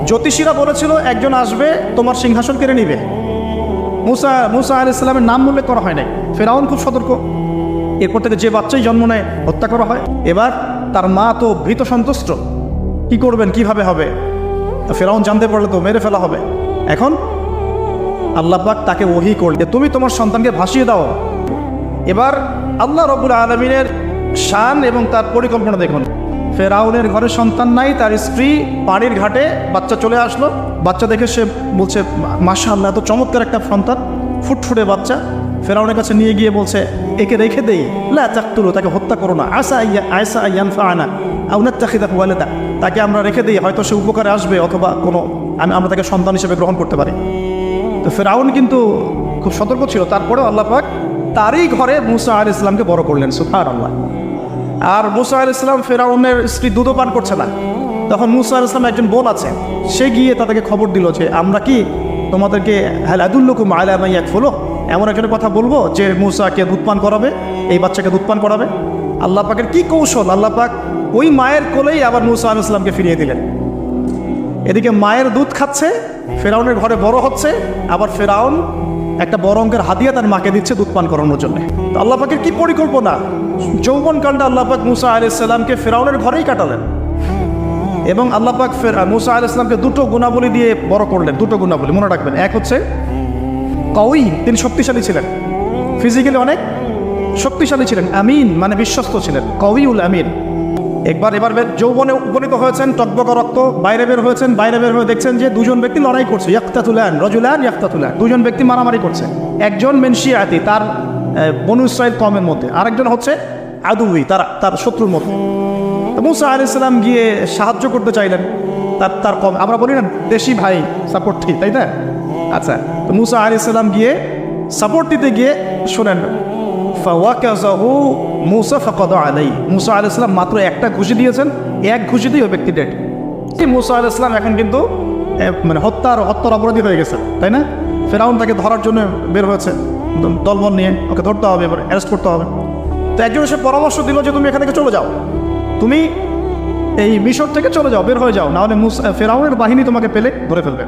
জ্যোতিষীরা বলেছিল একজন আসবে তোমার সিংহাসন কেড়ে নিবে। মুসা আলাইহিস সালামের নাম উল্লেখ করা হয় নাই। ফেরাউন খুব সতর্ক, এরপর থেকে যে বাচ্চাই জন্ম নেয় হত্যা করা হয়। এবার তার মা তো ভীত সন্তুষ্ট, কি করবেন, কিভাবে হবে, ফেরাউন জানতে পারলে তো মেরে ফেলা হবে। এখন আল্লাহ পাক তাকে ওহী করলেন যে তুমি তোমার সন্তানকে ভাসিয়ে দাও। এবার আল্লাহ রাব্বুল আলামিনের শান এবং তার পরিকল্পনা দেখুন। ফেরাউনের ঘরে সন্তান নাই, তার স্ত্রী পানির ঘাটে বাচ্চা চলে আসলো। বাচ্চা দেখে সে বলছে মাশাআল্লাহ, এত চমৎকার একটা সন্তান, ফুটফুটে বাচ্চা। ফেরাউনের কাছে নিয়ে গিয়ে বলছে একে রেখে দেই, লা তাকতুলু, তাকে হত্যা করো না, আসা ইয়ানফাআনা আও নাত্তাখিযাহু ওয়ালাদা, তাকে আমরা রেখে দিই, হয়তো সে উপকারে আসবে, অথবা আমরা তাকে সন্তান হিসেবে গ্রহণ করতে পারি। তো ফেরাউন কিন্তু খুব সতর্ক ছিল, তারপরেও আল্লাহ পাক তারই ঘরে মুসা আলাইহিস সালামকে বড় করলেন, সুবহানাল্লাহ। আর মুসা আলাইহিস সালাম, ফেরাউনের স্ত্রী দুধও পান করছে না। তখন মুসা আলাইহিস সালাম একজন বোন আছে, সে গিয়ে তাদেরকে খবর দিল যে আমরা কি তোমাদেরকে হাল আদুল্লুকুম আলা মান ইয়াকফুলুহ, এমন একজনের কথা বলবো যে মুসাকে দুধ পান করাবে, এই বাচ্চাকে দুধ পান করাবে। আল্লাহ পাকের কি কৌশল, আল্লাহ পাক ওই মায়ের কোলেই আবার মুসা আলাইহিস সালামকে ফিরিয়ে দিলেন। এদিকে মায়ের দুধ খাচ্ছে, ফেরাউনের ঘরে বড় হচ্ছে, আবার ফেরাউন একটা বড় অঙ্কের হাদিয়া তার মাকে দিচ্ছে দুধ পান করানোর জন্য। তো আল্লাহ পাকের কি পরিকল্পনা, যৌবনকালটা আল্লাহ পাক মুসা আলাইহিস সালামকে ফেরাউনের ঘরেই কাটালেন। এবং আল্লাহ পাক মুসা আলাইহিস সালামকে দুটো গুণাবলী দিয়ে বড় করলেন। দুটো গুণাবলী মনে রাখবেন, এক হচ্ছে কওয়ী, তিনি শক্তিশালী ছিলেন, ফিজিক্যালি অনেক শক্তিশালী ছিলেন। আমিন মানে বিশ্বস্ত ছিলেন, কওয়ীউল আমিন। এবার যৌবনে উপনীত হয়েছেন, টকবকা রক্ত, বাইরে বের হয়েছেন। বাইরে বের হয়ে দেখছেন যে দুজন ব্যক্তি লড়াই করছে, ইয়াক্তাতুলান রাজুলান ইয়াক্তাতুলান, দুজন ব্যক্তি মারামারি করছে। একজন মেনশিয়াতি, তার বনু ইসরাইল কওমের মধ্যে, আরেকজন হচ্ছে আদুই, তার শত্রুর মধ্যে। তো মুসা আলাইহিস সালাম গিয়ে সাহায্য করতে চাইলেন তার কম, আমরা বলি না দেশি ভাই সাপোর্ট, ঠিক তাই না? আচ্ছা, তো মুসা আলাইহিস সালাম গিয়ে সাপোর্ট দিতে গিয়ে শোনেন, ফাওয়াকাযাহু মুসা ফাকাদা আলাইহি, মুসা আলাইহিস সালাম মাত্র একটা ঘুষি দিয়েছেন, এক ঘুষিতেই ওই ব্যক্তি ডেড। এই মুসা আলাইহিস সালাম এখন কিন্তু মানে হত্যার অপরাধী হয়ে গেছে, তাই না? ফেরাউন তাকে ধরার জন্য বের হয়েছে দলবল নিয়ে, ওকে ধরতে হবে, এবার অ্যারেস্ট করতে হবে। তো একজন এসে পরামর্শ দিল যে তুমি এখান থেকে চলে যাও, তুমি এই মিশর থেকে চলে যাও, বের হয়ে যাও, নাহলে ফেরাউনের বাহিনী তোমাকে পেলে ধরে ফেলবে।